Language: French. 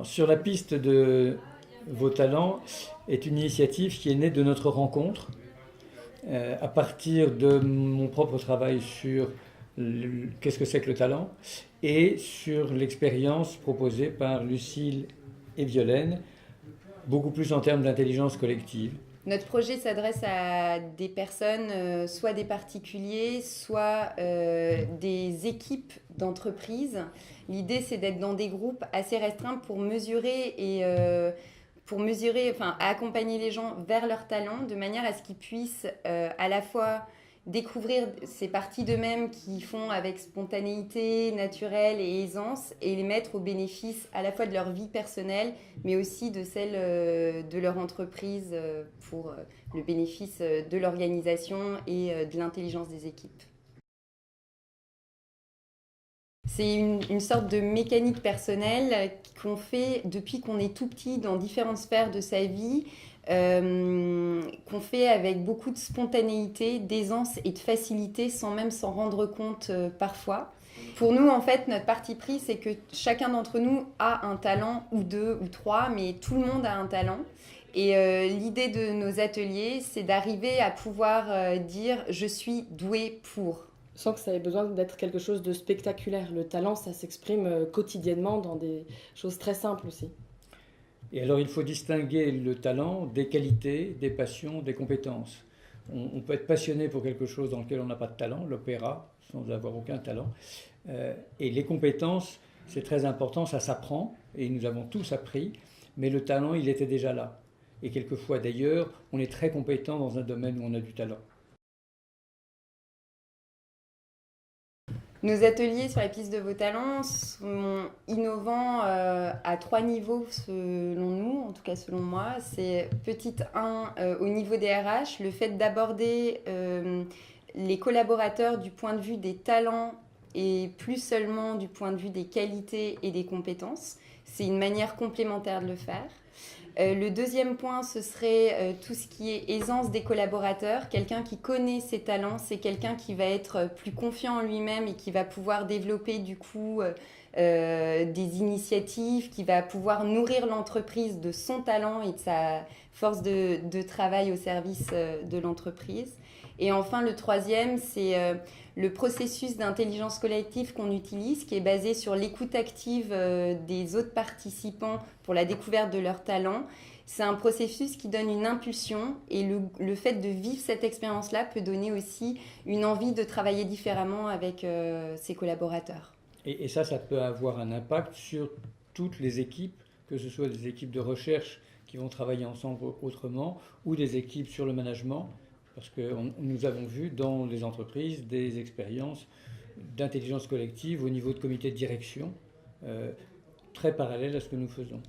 Sur la piste de vos talents est une initiative qui est née de notre rencontre à partir de mon propre travail sur qu'est-ce que c'est que le talent et sur l'expérience proposée par Lucille et Violaine, beaucoup plus en termes d'intelligence collective. Notre projet s'adresse à des personnes, soit des particuliers, soit des équipes d'entreprises. L'idée, c'est d'être dans des groupes assez restreints enfin, accompagner les gens vers leurs talents, de manière à ce qu'ils puissent à la fois découvrir ces parties d'eux-mêmes qu'ils font avec spontanéité, naturelle et aisance, et les mettre au bénéfice à la fois de leur vie personnelle, mais aussi de celle de leur entreprise pour le bénéfice de l'organisation et de l'intelligence des équipes. C'est une sorte de mécanique personnelle qu'on fait depuis qu'on est tout petit dans différentes sphères de sa vie, qu'on fait avec beaucoup de spontanéité, d'aisance et de facilité sans même s'en rendre compte parfois. Pour nous, en fait, notre parti pris, c'est que chacun d'entre nous a un talent, ou deux, ou trois, mais tout le monde a un talent. Et l'idée de nos ateliers, c'est d'arriver à pouvoir dire « je suis doué pour ». Sans que ça ait besoin d'être quelque chose de spectaculaire. Le talent, ça s'exprime quotidiennement dans des choses très simples aussi. Et alors il faut distinguer le talent des qualités, des passions, des compétences. On peut être passionné pour quelque chose dans lequel on n'a pas de talent, l'opéra, sans avoir aucun talent. Et les compétences, c'est très important, ça s'apprend, et nous avons tous appris, mais le talent, il était déjà là. Et quelquefois d'ailleurs, on est très compétent dans un domaine où on a du talent. Nos ateliers sur la piste de vos talents sont innovants à 3 niveaux selon nous, en tout cas selon moi. C'est petit 1 au niveau des RH, le fait d'aborder les collaborateurs du point de vue des talents et plus seulement du point de vue des qualités et des compétences. C'est une manière complémentaire de le faire. Le deuxième point, ce serait tout ce qui est aisance des collaborateurs. Quelqu'un qui connaît ses talents, c'est quelqu'un qui va être plus confiant en lui-même et qui va pouvoir développer du coup des initiatives, qui va pouvoir nourrir l'entreprise de son talent et de sa force de travail au service de l'entreprise. Et enfin, le troisième, c'est le processus d'intelligence collective qu'on utilise, qui est basé sur l'écoute active des autres participants pour la découverte de leurs talents. C'est un processus qui donne une impulsion et le fait de vivre cette expérience-là peut donner aussi une envie de travailler différemment avec ses collaborateurs. Et ça peut avoir un impact sur toutes les équipes, que ce soit des équipes de recherche qui vont travailler ensemble autrement, ou des équipes sur le management, parce que nous avons vu dans les entreprises des expériences d'intelligence collective au niveau de comité de direction très parallèles à ce que nous faisons.